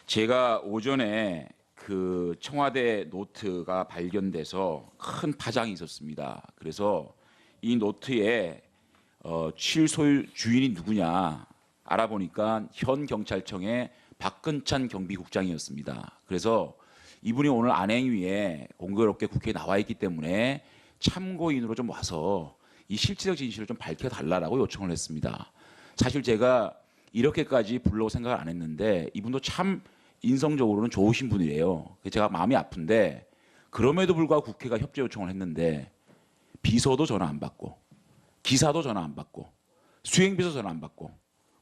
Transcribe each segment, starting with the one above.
제가 오전에 그 청와대 노트가 발견돼서 큰 파장이 있었습니다. 그래서 이 노트에 취소 주인이 누구냐 알아보니까 현 경찰청의 박근찬 경비국장이었습니다. 그래서 이분이 오늘 안행위에 공교롭게 국회에 나와 있기 때문에 참고인으로 좀 와서 이 실질적 진실을 좀 밝혀달라고 요청을 했습니다. 사실 제가 이렇게까지 부르려고 생각을 안 했는데 이분도 참 인성적으로는 좋으신 분이에요. 제가 마음이 아픈데 그럼에도 불구하고 국회가 협조 요청을 했는데 비서도 전화 안 받고 기사도 전화 안 받고 수행비서 전화 안 받고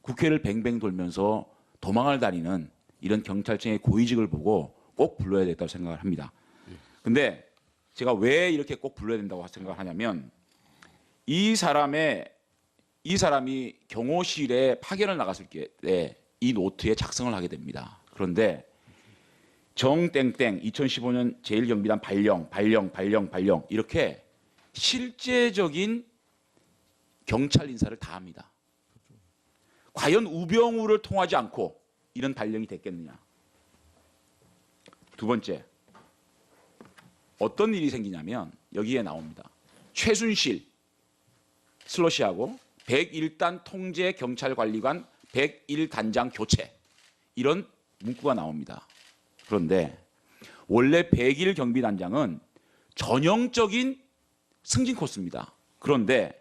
국회를 뱅뱅 돌면서 도망을 다니는 이런 경찰청의 고위직을 보고 꼭 불러야 되겠다고 생각을 합니다. 근데 제가 왜 이렇게 꼭 불러야 된다고 생각을 하냐면 이 사람이 경호실에 파견을 나갔을 때 이 노트에 작성을 하게 됩니다. 그런데 정땡땡 2015년 제1경비단 발령 이렇게 실제적인 경찰 인사를 다 합니다. 과연 우병우를 통하지 않고 이런 발령이 됐겠느냐. 두 번째, 어떤 일이 생기냐면 여기에 나옵니다. 최순실 슬러시하고 101단 통제 경찰관리관 101단장 교체 이런 문구가 나옵니다. 그런데 원래 101 경비단장은 전형적인 승진 코스입니다. 그런데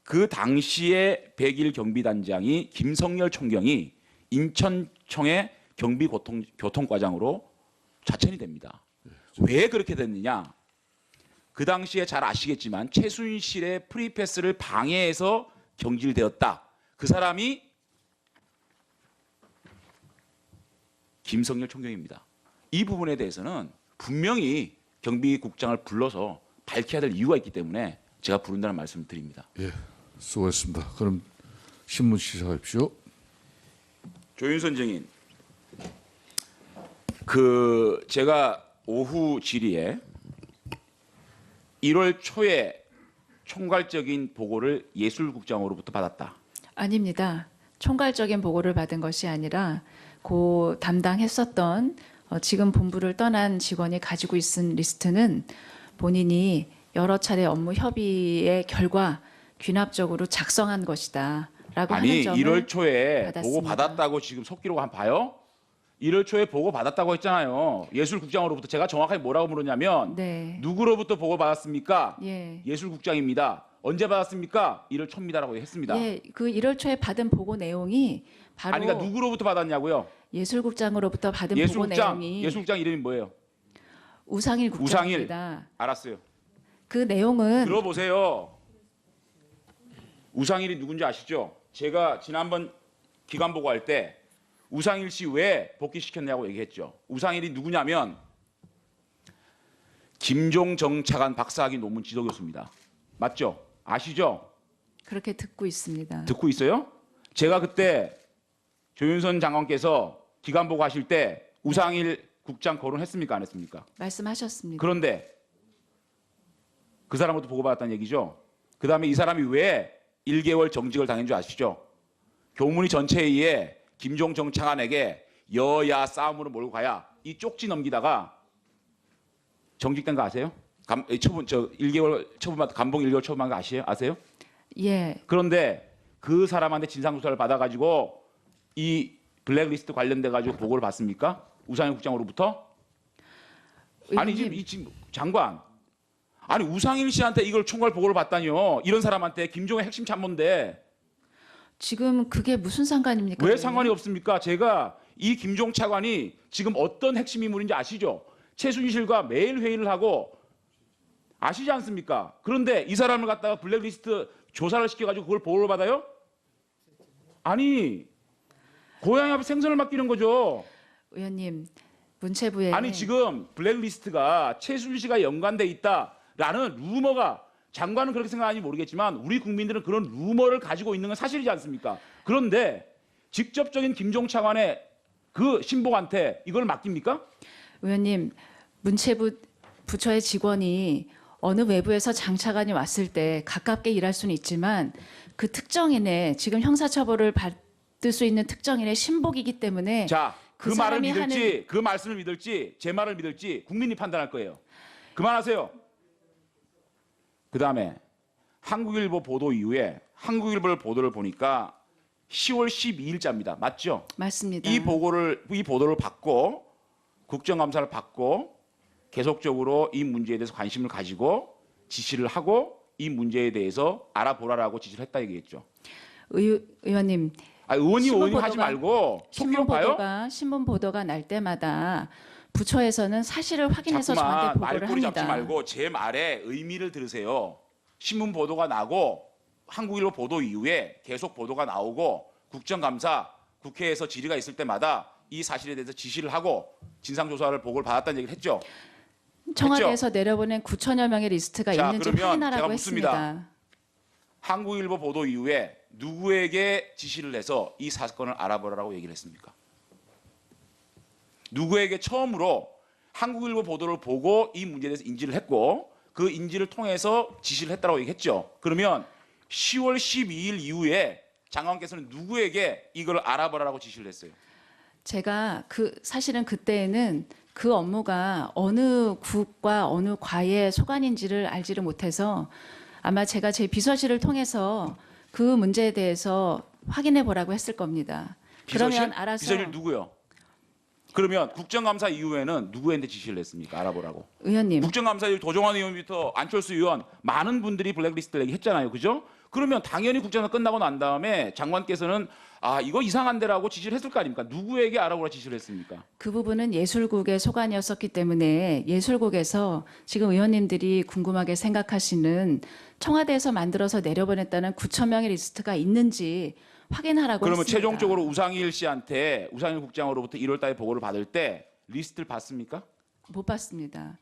그 당시에 101 경비단장이 김성열 총경이 인천청의 경비교통과장으로 좌천이 됩니다. 왜 그렇게 됐느냐? 그 당시에 잘 아시겠지만 최순실의 프리패스를 방해해서 경질되었다. 그 사람이 김성열 총경입니다. 이 부분에 대해서는 분명히 경비국장을 불러서 밝혀야 될 이유가 있기 때문에 제가 부른다는 말씀을 드립니다. 예, 수고했습니다. 그럼 신문 시작하십시오. 조윤선 증인, 제가 오후 질의에 1월 초에 총괄적인 보고를 예술국장으로부터 받았다. 아닙니다. 총괄적인 보고를 받은 것이 아니라 고 담당했었던 지금 본부를 떠난 직원이 가지고 있은 리스트는 본인이 여러 차례 업무 협의의 결과 귀납적으로 작성한 것이다. 라고 아니 하는 점을 1월 초에 받았습니다. 보고 받았다고 지금 속기록 한번 봐요? 1월 초에 보고 받았다고 했잖아요. 예술국장으로부터. 제가 정확하게 뭐라고 물었냐면 네. 누구로부터 보고 받았습니까? 예. 예술국장입니다. 언제 받았습니까? 1월 초입니다라고 했습니다. 예, 그 1월 초에 받은 보고 내용이 바로 아니 그러니까 누구로부터 받았냐고요? 예술국장으로부터 받은 보고 내용이 예술국장 이름이 뭐예요? 우상일 우상일. 국장입니다. 알았어요. 그 내용은 들어보세요. 우상일이 누군지 아시죠? 제가 지난번 기관 보고할 때 우상일 씨 왜 복귀시켰냐고 얘기했죠. 우상일이 누구냐면 김종정 차관 박사학위 논문 지도교수입니다. 맞죠? 아시죠? 그렇게 듣고 있습니다. 듣고 있어요? 제가 그때 조윤선 장관께서 기관 보고 하실 때 우상일 국장 거론했습니까? 안 했습니까? 말씀하셨습니다. 그런데 그 사람부터 보고받았다는 얘기죠. 그 다음에 이 사람이 왜 1개월 정직을 당한 줄 아시죠? 교문위 전체회의에 김종정 차관에게 여야 싸움으로 몰고 가야 이 쪽지 넘기다가 정직된 거 아세요? 처분 1개월 처분받 감봉 1개월 처분한 거 아세요? 예. 그런데 그 사람한테 진상조사를 받아가지고 이 블랙리스트 관련돼 가지고 보고를 받습니까? 우상일 국장으로부터? 아니 지금 장관, 아니 우상일 씨한테 이걸 총괄 보고를 받다니요. 이런 사람한테 김종의 핵심 참모인데 지금 그게 무슨 상관입니까? 왜 상관이 없습니까? 제가 이 김종 차관이 지금 어떤 핵심 인물인지 아시죠? 최순실과 매일 회의를 하고 아시지 않습니까? 그런데 이 사람을 갖다가 블랙리스트 조사를 시켜가지고 그걸 보고를 받아요? 아니 고양이 앞에 생선을 맡기는 거죠. 의원님, 문체부에 아니 지금 블랙리스트가 최순실과 연관돼 있다라는 루머가 장관은 그렇게 생각하는지 모르겠지만 우리 국민들은 그런 루머를 가지고 있는 건 사실이지 않습니까? 그런데 직접적인 김종 차관의 그 신복한테 이걸 맡깁니까? 의원님, 문체부 부처의 직원이 어느 외부에서 장차관이 왔을 때 가깝게 일할 수는 있지만 그 특정인의 지금 형사처벌을 받을 수 있는 특정인의 신복이기 때문에 자, 그 그 말을 사람이 믿을지 그 말씀을 믿을지 제 말을 믿을지 국민이 판단할 거예요. 그만하세요. 그다음에 한국일보 보도 이후에 한국일보 보도를 보니까 10월 12일자입니다. 맞죠? 맞습니다. 이 보도를 받고 국정감사를 받고 계속적으로 이 문제에 대해서 관심을 가지고 지시를 하고 이 문제에 대해서 알아보라라고 지시를 했다 얘기했죠. 의원님, 의원님 하지 말고 속기록 봐요. 신문 보도가 날 때마다 부처에서는 사실을 확인해서 저한테 자꾸만 보고를 말꼬리 잡지 합니다. 말고 제 말의 의미를 들으세요. 신문 보도가 나고 한국일보 보도 이후에 계속 보도가 나오고 국정감사 국회에서 질의가 있을 때마다 이 사실에 대해서 지시를 하고 진상조사를 보고를 받았다는 얘기를 했죠. 청와대에서 내려보낸 9천여 명의 리스트가 자, 있는지 그러면 제가 확인하라고 묻습니다. 했습니다. 한국일보 보도 이후에 누구에게 지시를 해서 이 사건을 알아보라고 얘기를 했습니까? 누구에게 처음으로 한국일보 보도를 보고 이 문제에 대해서 인지를 했고 그 인지를 통해서 지시를 했다고 얘기했죠. 그러면 10월 12일 이후에 장관께서는 누구에게 이걸 알아보라고 지시를 했어요? 제가 사실은 그때에는 그 업무가 어느 국과 어느 과의 소관인지를 알지를 못해서 아마 제가 제 비서실을 통해서 그 문제에 대해서 확인해 보라고 했을 겁니다. 그러면 알아서 비서실 누구요? 그러면 국정감사 이후에는 누구한테 지시를 했습니까? 알아보라고. 의원님, 국정감사 이후 도종환 의원부터 안철수 의원 많은 분들이 블랙리스트를 얘기했잖아요. 그죠? 그러면 당연히 국정감사 끝나고 난 다음에 장관께서는 이거 이상한데라고 지시를 했을 거 아닙니까? 누구에게 알아보라 지시를 했습니까? 그 부분은 예술국의 소관이었었기 때문에 예술국에서 지금 의원님들이 궁금하게 생각하시는 청와대에서 만들어서 내려보냈다는 9천 명의 리스트가 있는지 확인하라고 그러면 했습니다. 최종적으로 우상일 씨한테 우상일 국장으로부터 1월 달에 보고를 받을 때 리스트를 받습니까? 못 봤습니다.